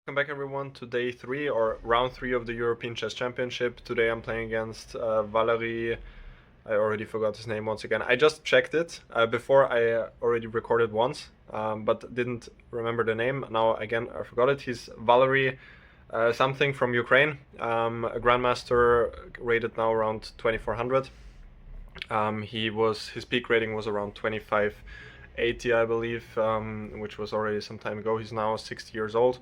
Welcome back everyone to day 3 or round 3 of the European Chess Championship. Today I'm playing against Valeriy. I already forgot his name once again. I just checked it. Before I already recorded once, but didn't remember the name. Now again I forgot it. He's Valeriy something from Ukraine. A Grandmaster rated now around 2400. His peak rating was around 2580 I believe, which was already some time ago. He's now 60 years old.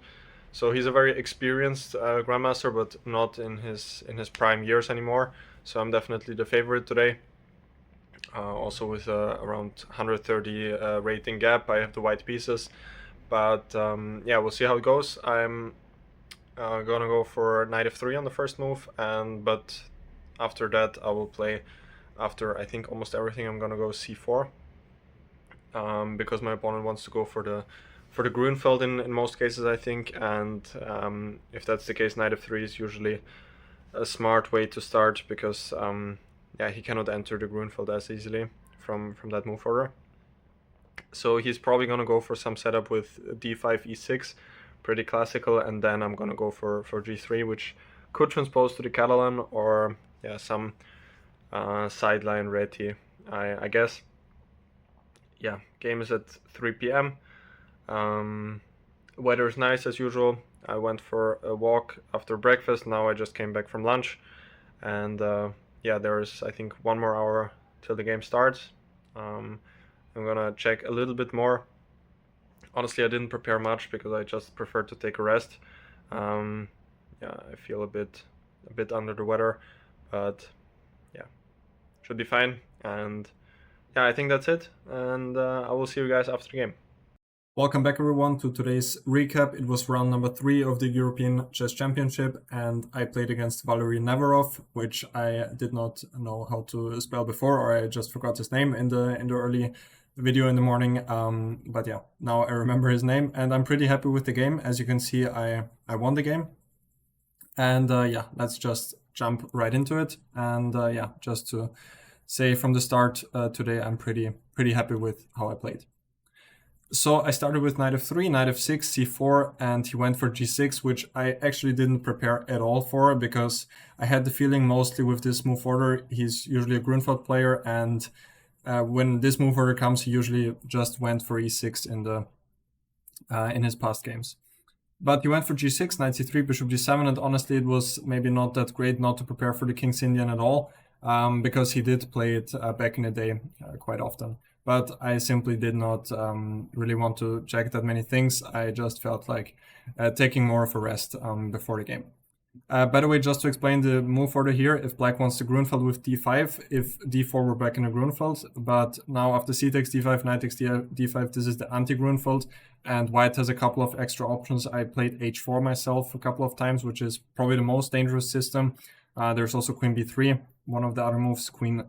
So he's a very experienced grandmaster, but not in his prime years anymore. So I'm definitely the favorite today. Also with around 130 rating gap, I have the white pieces. But yeah, we'll see how it goes. I'm gonna go for knight f3 on the first move, but after that I will play. After I think almost everything, I'm gonna go c4 because my opponent wants to go for the Grunfeld in most cases, I think, and if that's the case, knight f3 is usually a smart way to start because yeah, he cannot enter the Grunfeld as easily from that move order. So he's probably gonna go for some setup with d5, e6, pretty classical, and then I'm gonna go for g3, which could transpose to the Catalan or yeah, some sideline reti, I guess. Yeah, game is at 3 p.m. Weather is nice as usual. I went for a walk after breakfast. Now I just came back from lunch, and yeah, there is I think 1 more hour till the game starts. I'm gonna check a little bit more. Honestly, I didn't prepare much because I just preferred to take a rest. Yeah, I feel a bit under the weather, but yeah, should be fine. And yeah, I think that's it, and I will see you guys after the game. Welcome back everyone to today's recap. It was round number 3 of the European Chess Championship and I played against Valeriy Neverov, which I did not know how to spell before, or I just forgot his name in the early video in the morning. But yeah, now I remember his name and I'm pretty happy with the game. As you can see, I won the game. And yeah, let's just jump right into it. And yeah, just to say from the start, today I'm pretty happy with how I played. So I started with knight f3, knight f6, c4, and he went for g6, which I actually didn't prepare at all for because I had the feeling mostly with this move order, he's usually a Grunfeld player, and when this move order comes, he usually just went for e6 in his past games. But he went for g6, knight c3, bishop g7, and honestly it was maybe not that great not to prepare for the King's Indian at all, because he did play it back in the day quite often. But I simply did not really want to check that many things. I just felt like taking more of a rest before the game. By the way, just to explain the move order here, if black wants the Grunfeld with d5, if d4 were back in the Grunfeld, but now after c takes d5, knight takes d5, this is the anti-Grunfeld, and white has a couple of extra options. I played h4 myself a couple of times, which is probably the most dangerous system. There's also queen b3, one of the other moves. Queen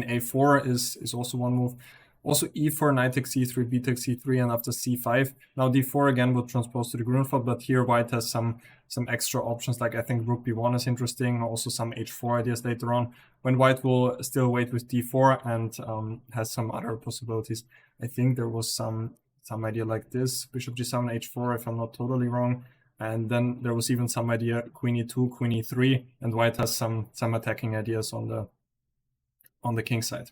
a4 is also one move. Also e4, knight takes c3, b takes c3, and after c5. Now d4 again would transpose to the Grunfeld, but here white has some extra options, like I think rook b1 is interesting, also some h4 ideas later on, when white will still wait with d4 and has some other possibilities. I think there was some idea like this, bishop g7, h4, if I'm not totally wrong. And then there was even some idea queen e2, queen e3, and white has some attacking ideas on the king side.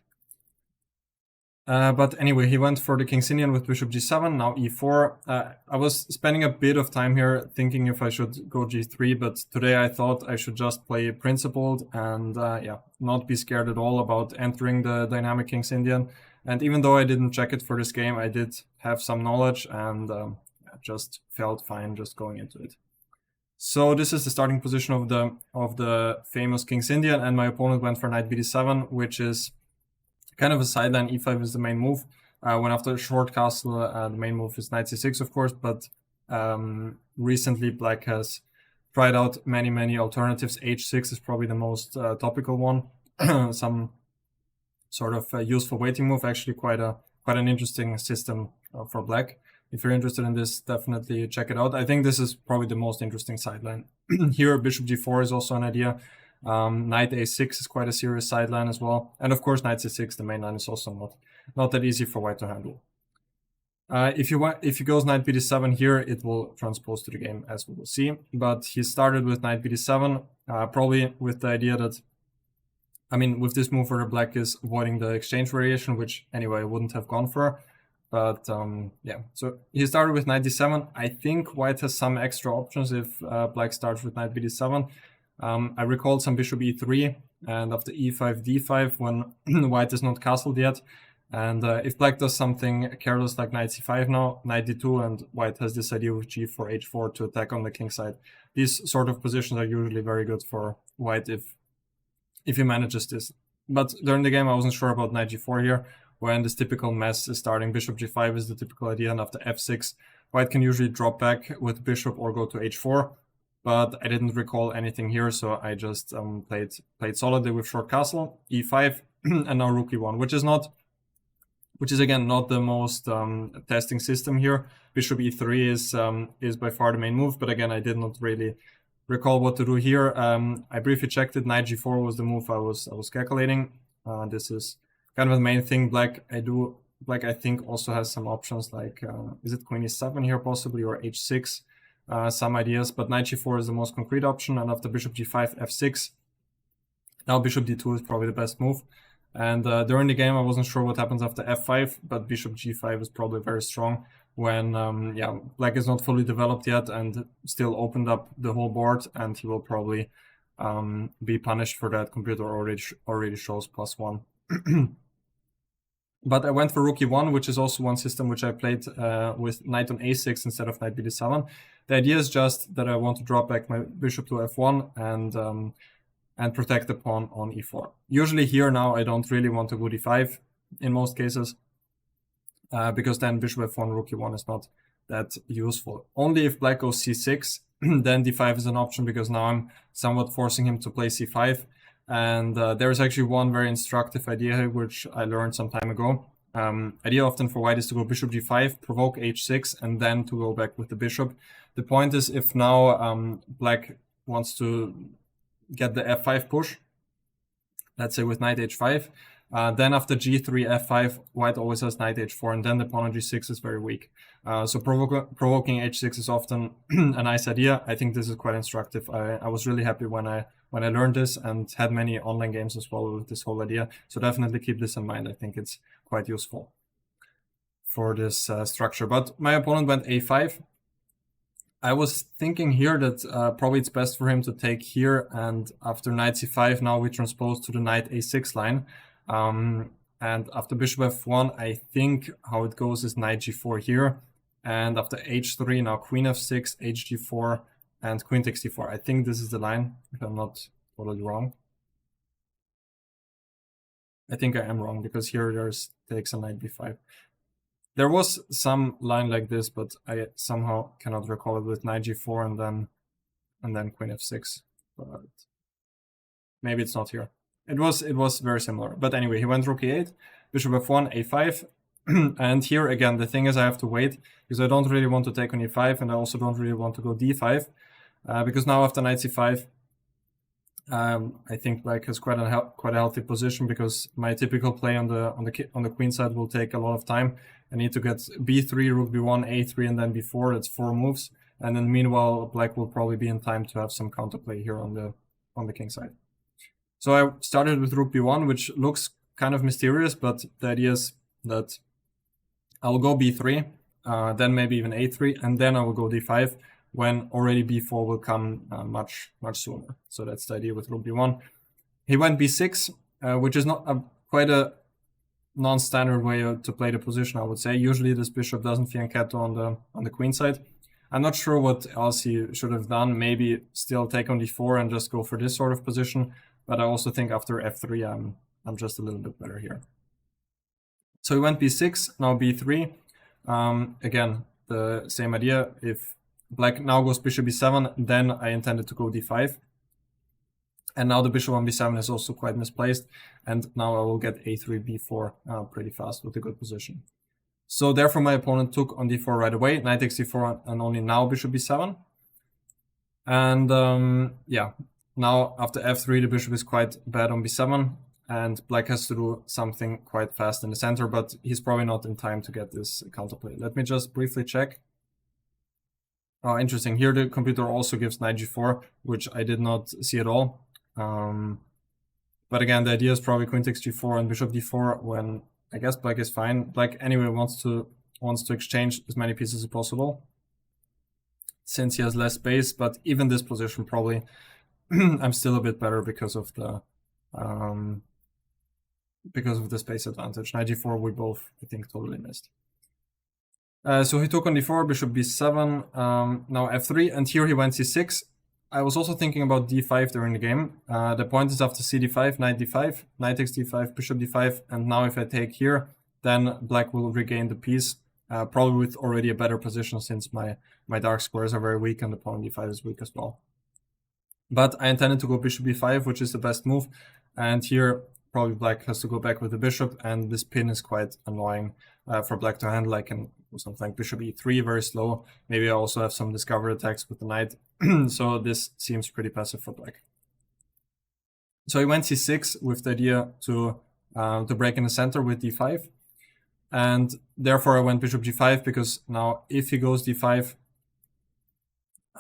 But anyway, he went for the King's Indian with bishop g7, now e4. I was spending a bit of time here thinking if I should go g3, but today I thought I should just play principled and yeah, not be scared at all about entering the dynamic King's Indian. And even though I didn't check it for this game, I did have some knowledge and just felt fine just going into it. So this is the starting position of the famous King's Indian, and my opponent went for knight bd7, which is kind of a sideline. e5 is the main move. When after a short castle, the main move is knight c6, of course, but recently black has tried out many alternatives. h6 is probably the most topical one. Some sort of useful waiting move, actually quite an interesting system for black. If you're interested in this, definitely check it out. I think this is probably the most interesting sideline. Here, bishop g4 is also an idea. Knight a6 is quite a serious sideline as well. And of course, knight c6, the main line, is also not that easy for white to handle. If he goes knight bd7 here, it will transpose to the game, as we will see. But he started with knight bd7, probably with the idea that, I mean, with this move where black is avoiding the exchange variation, which anyway I wouldn't have gone for. But yeah, so he started with knight d7. I think white has some extra options if black starts with knight bd7. I recalled some bishop e3 and after e5 d5 when white is not castled yet. And if black does something careless like knight c5 now, knight d2, and white has this idea with g4, h4 to attack on the king side. These sort of positions are usually very good for white if he manages this. But during the game I wasn't sure about knight g4 here, when this typical mess is starting. Bishop g5 is the typical idea, and after f6, white can usually drop back with bishop or go to h4. But I didn't recall anything here, so I just played solidly with short castle, e5, and now rook e1, which is again not the most testing system here. Bishop e3 is by far the main move, but again I did not really recall what to do here. I briefly checked it. Knight g4 was the move I was calculating. This is kind of the main thing. Black I think also has some options like is it queen e7 here possibly, or h6, some ideas, but knight g4 is the most concrete option, and after bishop g5 f6, now bishop d2 is probably the best move. And during the game I wasn't sure what happens after f5, but bishop g5 is probably very strong when yeah, black is not fully developed yet and still opened up the whole board, and he will probably be punished for that. Computer already shows +1. But I went for rook e1, which is also one system which I played with knight on a6 instead of knight bd7. The idea is just that I want to drop back my bishop to f1 and protect the pawn on e4. Usually here now I don't really want to go d5 in most cases, because then bishop f1, rook e1 is not that useful. Only if black goes c6, then d5 is an option, because now I'm somewhat forcing him to play c5. And there is actually one very instructive idea here, which I learned some time ago. Idea often for white is to go bishop g5, provoke h6, and then to go back with the bishop. The point is, if now black wants to get the f5 push, let's say with knight h5, then after g3, f5, white always has knight h4, and then the pawn on g6 is very weak. So provoking h6 is often a nice idea. I think this is quite instructive. I was really happy when I learned this, and had many online games as well with this whole idea. So definitely keep this in mind. I think it's quite useful for this structure. But my opponent went a5. I was thinking here that probably it's best for him to take here, and after knight c5, now we transpose to the knight a6 line. And after bishop f1, I think how it goes is knight g4 here, and after h3, now queen f6, hg4, and queen takes d4. I think this is the line, if I'm not totally wrong. I think I am wrong, because here there's takes a knight b5. There was some line like this, but I somehow cannot recall it, with knight g4 and then queen f6. But maybe it's not here. It was very similar. But anyway, he went rook e8, bishop f1, a5. And here again, the thing is I have to wait, because I don't really want to take on e5, and I also don't really want to go d5, because now after knight c5, I think black has quite a healthy position, because my typical play on the queen side will take a lot of time. I need to get b3, rook b1, a3, and then b4. That's 4 moves, and then meanwhile black will probably be in time to have some counterplay here on the king side. So I started with rook b1, which looks kind of mysterious, but the idea is that I will go b3, then maybe even a3, and then I will go d5, when already b4 will come much sooner. So that's the idea with rook b1. He went b6, which is not quite a non-standard way to play the position, I would say. Usually this bishop doesn't fianchetto on the queen side. I'm not sure what else he should have done. Maybe still take on d4 and just go for this sort of position. But I also think after f3, I'm just a little bit better here. So he went b6, now b3. Again, the same idea. If black now goes bishop b7, then I intended to go d5. And now the bishop on b7 is also quite misplaced. And now I will get a3, b4 pretty fast with a good position. So therefore my opponent took on d4 right away, knight takes d4, and only now bishop b7. And yeah, now after f3 the bishop is quite bad on b7. and black has to do something quite fast in the center, but he's probably not in time to get this counterplay. Let me just briefly check. Oh, interesting. Here the computer also gives knight g4, which I did not see at all. But again, the idea is probably queen takes g4 and bishop d4 when I guess black is fine. Black anyway wants to exchange as many pieces as possible since he has less space, but even this position probably I'm still a bit better because of the space advantage. Knight g4 we both, I think, totally missed. So he took on d4, bishop b7, now f3, and here he went c6. I was also thinking about d5 during the game. The point is after cd5, knight d5, knight takes d5, bishop d5, and now if I take here, then black will regain the piece, probably with already a better position since my dark squares are very weak and the pawn d5 is weak as well. But I intended to go bishop b5, which is the best move, and here probably black has to go back with the bishop, and this pin is quite annoying for black to handle. I can do something like bishop e3, very slow. Maybe I also have some discovery attacks with the knight, so this seems pretty passive for black. So he went c6 with the idea to break in the center with d5, and therefore I went bishop g5, because now if he goes d5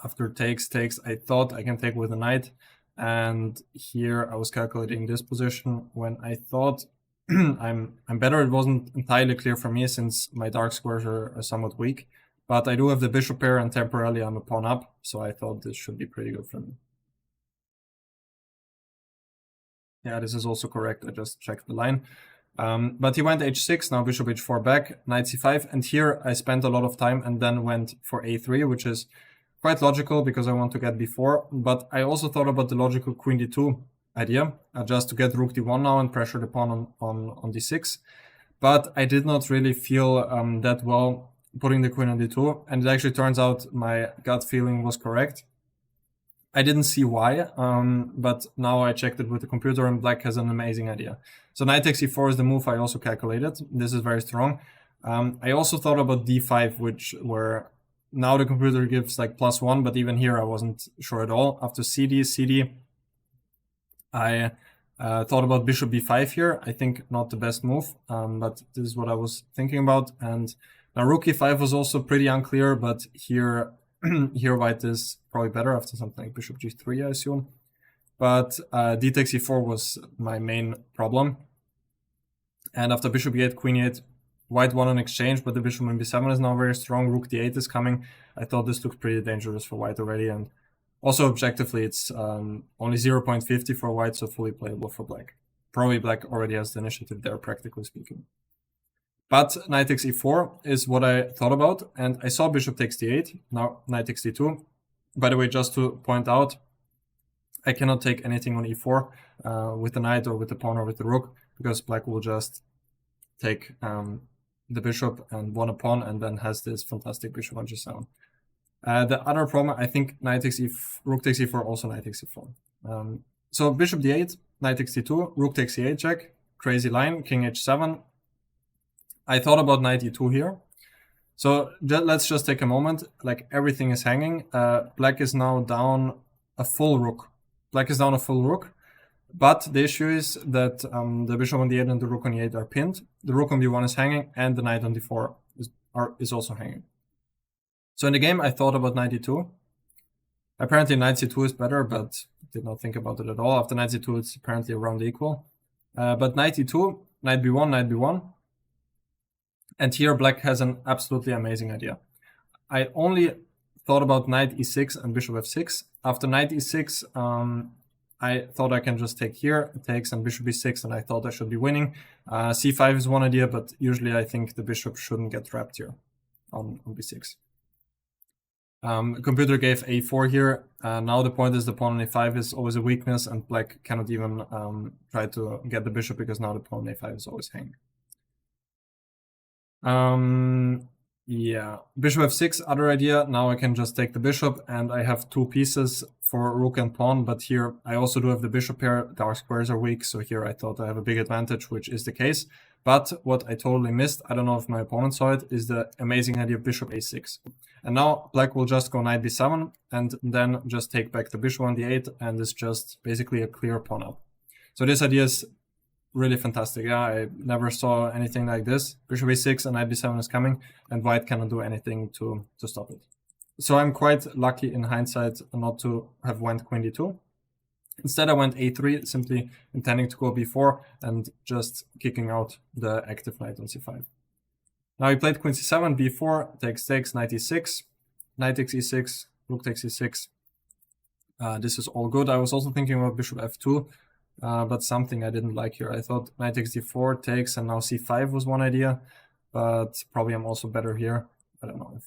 after takes, I thought I can take with a knight, and here I was calculating this position when I thought I'm better. It wasn't entirely clear for me since my dark squares are somewhat weak, but I do have the bishop pair and temporarily I'm a pawn up, so I thought this should be pretty good for me. Yeah, this is also correct. I just checked the line. But he went h6, now bishop h4 back, knight c5, and here I spent a lot of time and then went for a3, which is quite logical because I want to get b4, but I also thought about the logical queen d2 idea, just to get rook d1 now and pressure the pawn on d6. But I did not really feel that well putting the queen on d2, and it actually turns out my gut feeling was correct. I didn't see why, but now I checked it with the computer and black has an amazing idea. So knight takes e4 is the move I also calculated. This is very strong. I also thought about d5, which were now the computer gives like +1, but even here I wasn't sure at all. After cd, I thought about bishop b5 here. I think not the best move, but this is what I was thinking about. And now rook e5 was also pretty unclear, but here here white is probably better after something like bishop g3, I assume. But d takes e4 was my main problem. And after bishop e8, queen e8, white won an exchange, but the bishop on b7 is now very strong. Rook d8 is coming. I thought this looked pretty dangerous for white already, and also objectively it's only 0.50 for white, so fully playable for black. Probably black already has the initiative there, practically speaking. But knight takes e4 is what I thought about, and I saw bishop takes d8, now knight takes d2. By the way, just to point out, I cannot take anything on e4 with the knight or with the pawn or with the rook, because black will just take the bishop and one a pawn and then has this fantastic bishop on g7. The other problem, I think knight takes rook takes e4, also knight takes e4. So bishop d8, knight takes d2, rook takes e8 check, crazy line, king h7. I thought about knight e2 here. So let's just take a moment, like everything is hanging. Black is now down a full rook. Black is down a full rook, but the issue is that the bishop on d8 and the rook on e8 are pinned. The rook on b1 is hanging and the knight on d4 is also hanging. So in the game, I thought about knight e2. Apparently knight c2 is better, but did not think about it at all. After knight c2, it's apparently around equal. But knight e2, knight b1, knight b1. And here black has an absolutely amazing idea. I only thought about knight e6 and bishop f6. After knight e6, I thought I can just take here, it takes, and bishop e6, and I thought I should be winning. c5 is one idea, but usually I think the bishop shouldn't get trapped here on b6. Computer gave a4 here. Now the point is the pawn on a5 is always a weakness, and black cannot even try to get the bishop because now the pawn on a5 is always hanging. Yeah, bishop f6, other idea. Now I can just take the bishop and I have two pieces for rook and pawn, but here I also do have the bishop pair. Dark squares are weak, so here I thought I have a big advantage, which is the case. But what I totally missed, I don't know if my opponent saw it, is the amazing idea of bishop a6. And now black will just go knight b7 and then just take back the bishop on d8, and it's just basically a clear pawn up. So this idea is really fantastic. Yeah, I never saw anything like this. Bishop a6 and knight b7 is coming, and white cannot do anything to stop it. So I'm quite lucky in hindsight not to have went queen d2. Instead, I went a3, simply intending to go b4 and just kicking out the active knight on c5. Now he played queen c7, b4, takes, knight e6, knight takes e6, rook takes e6. This is all good. I was also thinking about bishop f2, but something I didn't like here. I thought knight takes d4, takes, and now c5 was one idea, but probably I'm also better here. I don't know if...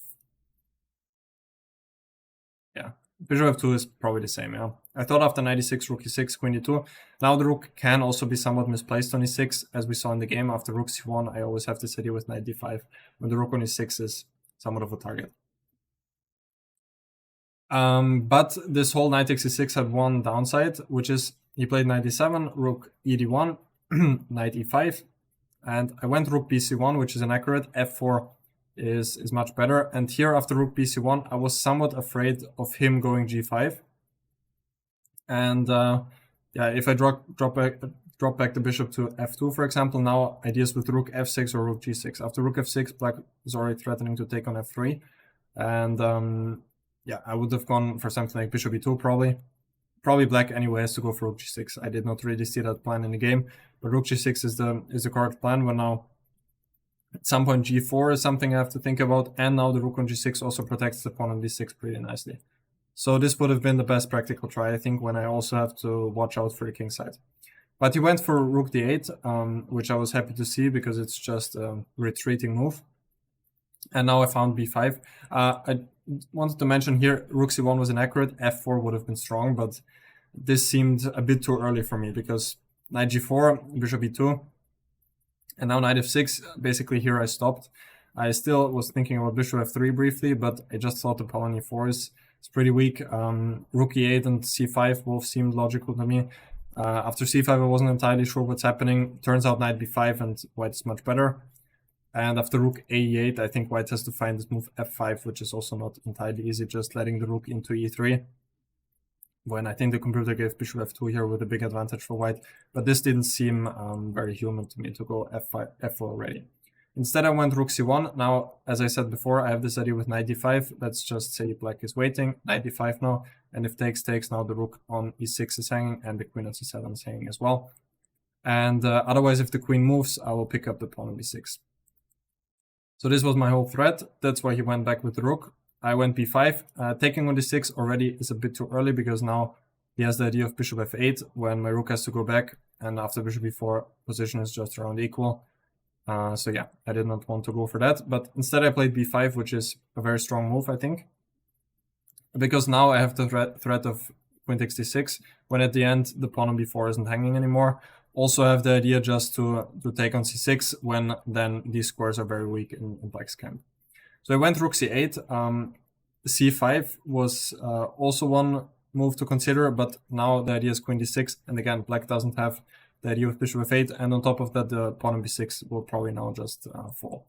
Yeah, bishop f2 is probably the same, yeah. I thought after knight e6, rook e6, queen d2. Now the rook can also be somewhat misplaced on e6, as we saw in the game. After rook c1, I always have this idea with knight d5, when the rook on e6 is somewhat of a target. But this whole knight takes e6 had one downside, which is he played knight e7, rook e d1, knight e5, and I went rook bc1, which is inaccurate. F4 is much better. And here after rook bc1, I was somewhat afraid of him going g5. And yeah, if I drop back the bishop to f2, for example, now ideas with rook f6 or rook g6. After rook f6, black is already threatening to take on f3. And yeah, I would have gone for something like bishop e2 probably. Probably black anyway has to go for rook g6. I did not really see that plan in the game, but rook g6 is the correct plan. When now at some point g4 is something I have to think about, and now the rook on g6 also protects the pawn on d6 pretty nicely. So this would have been the best practical try, I think, when I also have to watch out for the king side. But he went for rook d8, which I was happy to see because it's just a retreating move. And now I found b5. I wanted to mention here, rook c1 was inaccurate, f4 would have been strong, but this seemed a bit too early for me because knight g4, bishop e2, and now knight f6. Basically here I stopped. I still was thinking about bishop f3 briefly, but I just thought the pawn on e4 is pretty weak. Rook e8 and c5 both seemed logical to me. After c5 I wasn't entirely sure what's happening. Turns out knight b5 and white is much better. And after rook a8, I think white has to find this move f5, which is also not entirely easy, just letting the rook into e3. When I think the computer gave bishop f2 here with a big advantage for white. But this didn't seem very human to me to go f5, f4 already. Instead, I went rook c1. Now, as I said before, I have this idea with knight d5. Let's just say black is waiting. Knight d5 now. And if takes, now the rook on e6 is hanging and the queen on c7 is hanging as well. And otherwise, if the queen moves, I will pick up the pawn on b6. So this was my whole threat. That's why he went back with the rook. I went b5. Taking on d6 already is a bit too early because now he has the idea of bishop f8 when my rook has to go back. And after bishop b4, position is just around equal. So yeah, I did not want to go for that. But instead I played b5, which is a very strong move, I think. Because now I have the threat of queen takes d6, when at the end the pawn on b4 isn't hanging anymore. Also have the idea just to take on c6 when then these squares are very weak in black's camp. So I went rook c8. c5 was also one move to consider, but now the idea is queen d6, and again black doesn't have the idea of bishop f8, and on top of that the pawn on b6 will probably now just fall.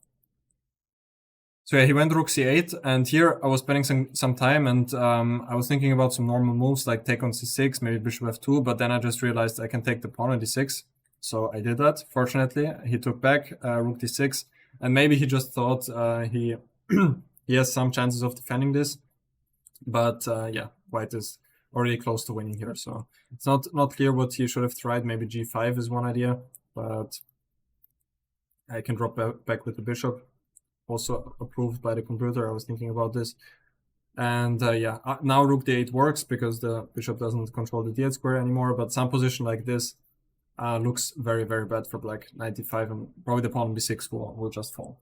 So yeah, he went rook c8, and here I was spending some time, and I was thinking about some normal moves like take on c6, maybe bishop f2, but then I just realized I can take the pawn on d6, so I did that. Fortunately, he took back rook d6, and maybe he just thought he he has some chances of defending this, but yeah, white is already close to winning here, so it's not clear what he should have tried. Maybe g5 is one idea, but I can drop back with the bishop. Also approved by the computer. I was thinking about this. And yeah, now rook d8 works because the bishop doesn't control the d8 square anymore, but some position like this looks very, very bad for black. Knight d5 and probably the pawn on b6 will just fall.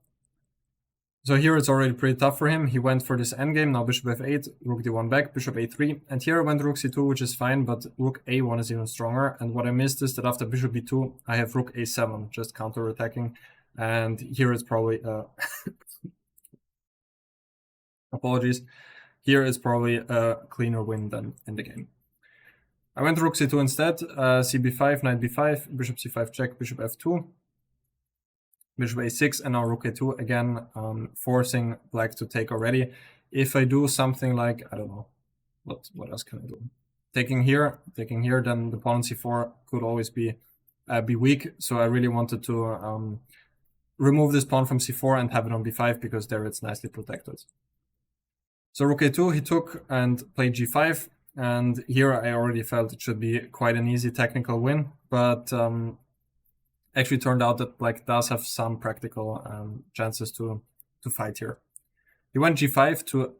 So here it's already pretty tough for him. He went for this endgame. Now bishop f8, rook d1 back, bishop a3. And here I went rook c2, which is fine, but rook a1 is even stronger. And what I missed is that after bishop b2, I have rook a7, just counter-attacking. And here it's probably apologies. Here is probably a cleaner win than in the game. I went rook c2 instead. cb5, knight b5, bishop c5 check, bishop f2, bishop a6, and now rook a2 again, forcing black to take already. If I do something like, I don't know, what else can I do? Taking here, then the pawn on c4 could always be be weak. So I really wanted to remove this pawn from c4 and have it on b5 because there it's nicely protected. So rook a2, he took and played g5, and here I already felt it should be quite an easy technical win, but actually turned out that black does have some practical chances to fight here. He went g5 to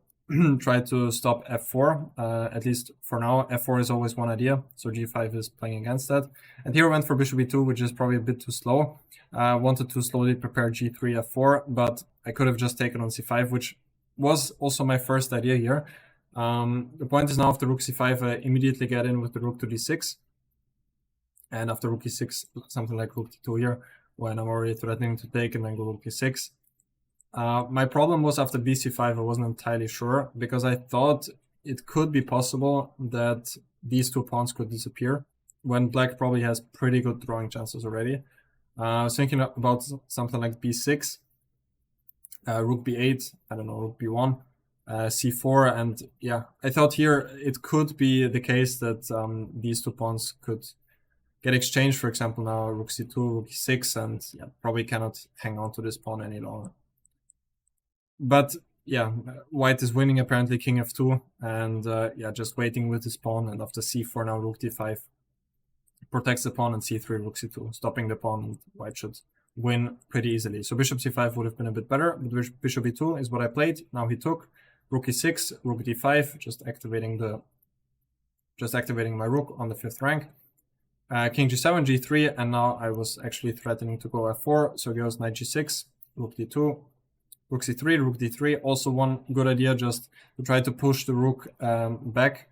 try to stop f4, at least for now. F4 is always one idea, so g5 is playing against that. And here I went for bishop e2, which is probably a bit too slow. Wanted to slowly prepare g3, f4, but I could have just taken on c5, which was also my first idea here. The point is now after rook c5, I immediately get in with the rook to d6. And after rook e6, something like rook d2 here, when I'm already threatening to take and then go rook e6. My problem was after bc5, I wasn't entirely sure, because I thought it could be possible that these two pawns could disappear, when black probably has pretty good drawing chances already. I was thinking about something like b6, rook b8, I don't know, rook b1, c4, and yeah, I thought here it could be the case that these two pawns could get exchanged, for example, now rook c2, rook e6, and yeah, probably cannot hang on to this pawn any longer. But yeah, white is winning apparently, king f2, and yeah, just waiting with this pawn, and after c4 now rook d5 protects the pawn, and c3 rook c2, stopping the pawn, and white should win pretty easily. So bishop c5 would have been a bit better, but bishop e2 is what I played. Now he took rook e6, rook d5, just activating my rook on the 5th rank. King g7, g3, and now I was actually threatening to go f4, so he goes knight g6, rook d2, rook c3, rook d3. Also one good idea, just to try to push the rook back.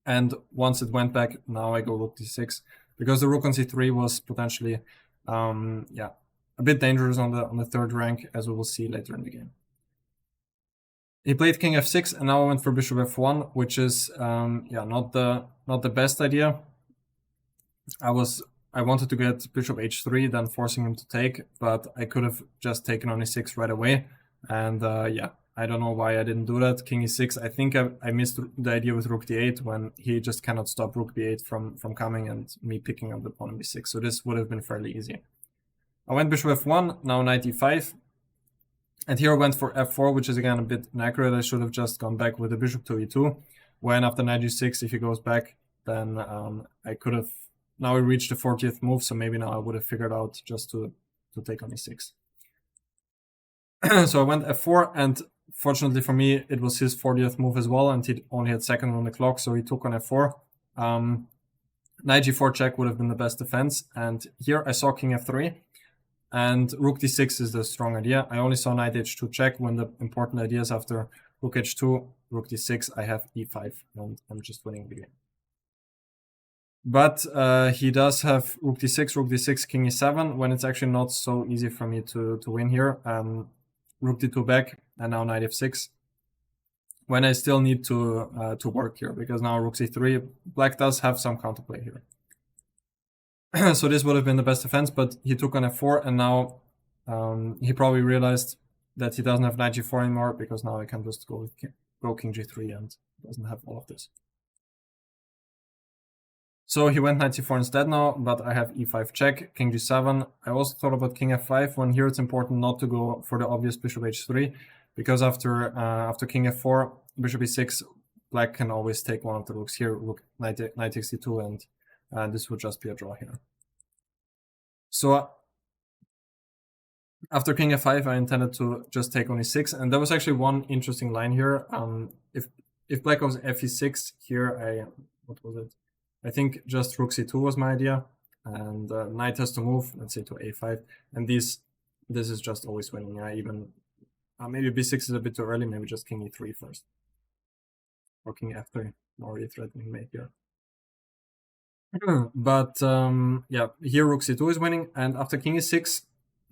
And once it went back, now I go rook d6, because the rook on c3 was potentially yeah, a bit dangerous on the 3rd rank, as we will see later in the game. He played king f6, and now I went for bishop f1, which is yeah, not the best idea. I wanted to get bishop h3, then forcing him to take, but I could have just taken on e6 right away. And yeah, I don't know why I didn't do that. King e6, I think I missed the idea with rook d8 when he just cannot stop rook b8 from coming and me picking up the pawn on b6. So this would have been fairly easy. I went bishop f1, now knight e5. And here I went for f4, which is again a bit inaccurate. I should have just gone back with the bishop to e2. When after knight g6, if he goes back, then I could have... Now we reached the 40th move, so maybe now I would have figured out just to take on e6. So I went f4, and fortunately for me, it was his 40th move as well, and he only had 2nd on the clock, so he took on f4. Knight g4 check would have been the best defense, and here I saw king f3, and rook d6 is the strong idea. I only saw knight h2 check when the important ideas after rook h2, rook d6, I have e5, and I'm just winning the game. But he does have rook d6, king e7, when it's actually not so easy for me to win here. Rook d2 back, and now knight f6, when I still need to work here, because now rook c3, black does have some counterplay here. So this would have been the best defense, but he took on f4, and now he probably realized that he doesn't have knight g4 anymore, because now I can just go king g3 and doesn't have all of this. So he went knight c4 instead now, but I have e5 check, king g7. I also thought about king f5, when here it's important not to go for the obvious bishop h3, because after king f4, bishop e6, black can always take one of the rooks here, rook knight takes e2, and this would just be a draw here. So after king f5, I intended to just take on e6, and there was actually one interesting line here. If black goes fe6 here, what was it? I think just rook c2 was my idea, and knight has to move, let's say to a5, and this is just always winning. Yeah, even maybe b6 is a bit too early, maybe just king e3 first, or king f3, already threatening mate here. But yeah, here rook c2 is winning, and after king e6,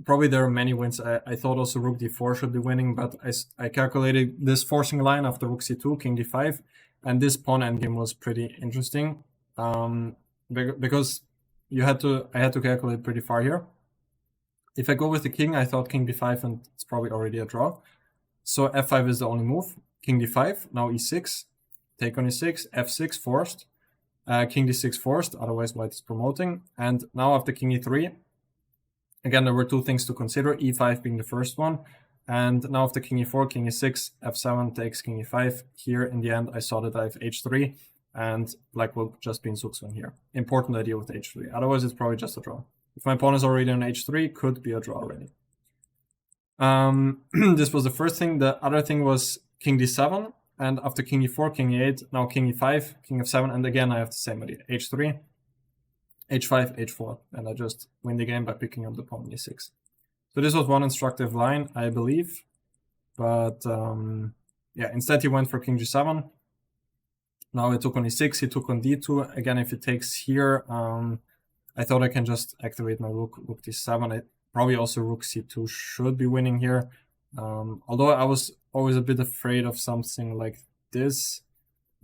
probably there are many wins. I thought also rook d4 should be winning, but I calculated this forcing line after rook c2, king d5, and this pawn endgame was pretty interesting. Because I had to calculate pretty far here. If I go with the king, I thought king b5, and it's probably already a draw. So f5 is the only move. King d5, now e6, take on e6, f6 forced. King d6 forced, otherwise white is promoting. And now after king e3, again, there were two things to consider, e5 being the first one. And now after king e4, king e6, f7 takes king e5. Here, in the end, I saw that I have h3, and black will just be in Zugzwang here. Important idea with h3. Otherwise, it's probably just a draw. If my pawn is already on h3, could be a draw already. This was the first thing. The other thing was king d7, and after king e4, king e8, now king e5, king f7, and again I have the same idea, h3, h5, h4, and I just win the game by picking up the pawn on e6. So this was one instructive line, I believe, but yeah, instead he went for king g7. Now he took on e6, he took on d2. Again, if he takes here, I thought I can just activate my rook d7. Probably also rook c2 should be winning here. Although I was always a bit afraid of something like this,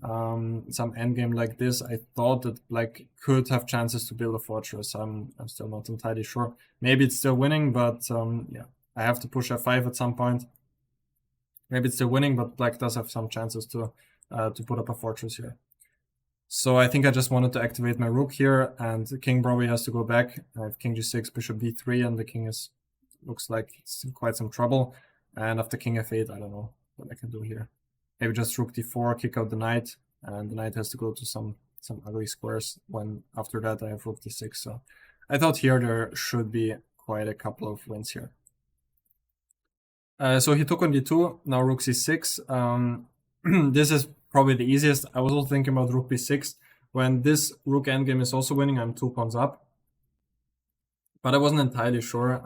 some endgame like this. I thought that black could have chances to build a fortress. I'm still not entirely sure. Maybe it's still winning, but yeah, I have to push f5 at some point. Maybe it's still winning, but black does have some chances to put up a fortress here. So I think I just wanted to activate my rook here, and the king probably has to go back. I have king g6, bishop d3, and the king looks like it's in quite some trouble. And after king f8, I don't know what I can do here. Maybe just rook d4, kick out the knight, and the knight has to go to some ugly squares when after that I have rook d6. So I thought here there should be quite a couple of wins here. So he took on d2, now rook c6. This is probably the easiest. I was also thinking about rook b6. When this rook endgame is also winning, I'm 2 pawns up. But I wasn't entirely sure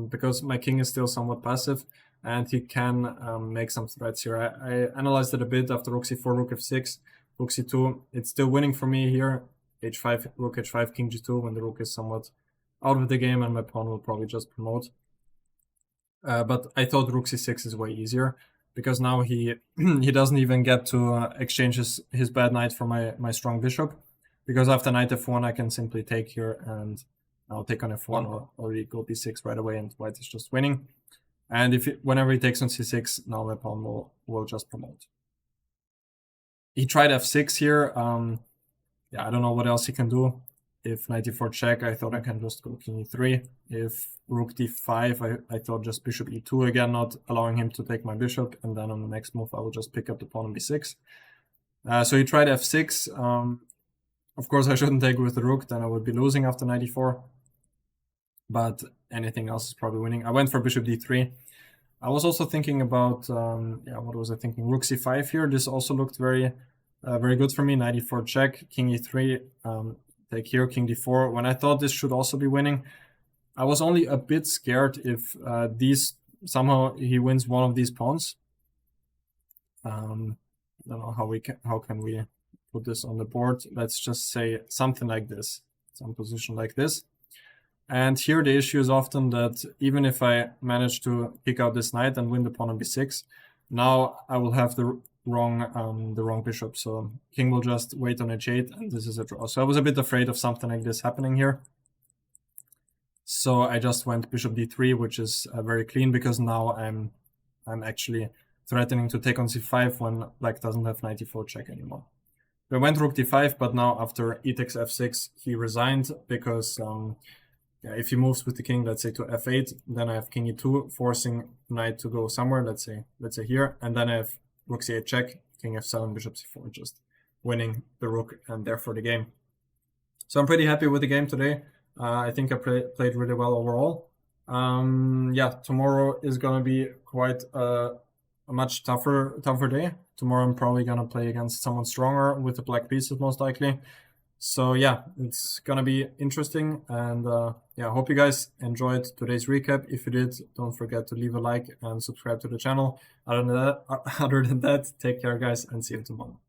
because my king is still somewhat passive and he can make some threats here. I analyzed it a bit after rook c4, rook f6, rook c2. It's still winning for me here. h5, rook h5, king g2 when the rook is somewhat out of the game and my pawn will probably just promote. But I thought rook c6 is way easier because now he doesn't even get to exchange his bad knight for my strong bishop. Because after knight f1 I can simply take here and I'll take on f1 or go b6 right away and white is just winning. And whenever he takes on c6, now my pawn will just promote. He tried f6 here. Yeah, I don't know what else he can do. If knight e4 check, I thought I can just go king e3. If rook d5, I thought just bishop e2 again, not allowing him to take my bishop. And then on the next move, I will just pick up the pawn on b6. So he tried f6. Of course, I shouldn't take with the rook, then I would be losing after knight e4. But anything else is probably winning. I went for bishop d3. I was also thinking about, yeah, what was I thinking? Rook c5 here. This also looked very good for me. Knight e4 check, king e3, take here, king d4. When I thought this should also be winning, I was only a bit scared if somehow he wins one of these pawns. I don't know how can we put this on the board. Let's just say something like this, some position like this. And here the issue is often that even if I manage to pick out this knight and win the pawn on b6, now I will have the wrong bishop. So king will just wait on h8, and this is a draw. So I was a bit afraid of something like this happening here. So I just went bishop d3, which is very clean because now I'm actually threatening to take on c5 when black doesn't have knight e4 check anymore. I went rook d5, but now after e takes f6, he resigned because yeah, if he moves with the king, let's say to f8, then I have king e2, forcing knight to go somewhere, let's say here, and then I have rook c8 check, king f7, bishop c4, just winning the rook and therefore the game. So I'm pretty happy with the game today. I think I played really well overall. Yeah, tomorrow is gonna be quite a much tougher day. Tomorrow I'm probably gonna play against someone stronger with the black pieces most likely. So yeah, it's gonna be interesting, and yeah, I hope you guys enjoyed today's recap. If you did, don't forget to leave a like and subscribe to the channel. Other than that, take care guys, and see you tomorrow.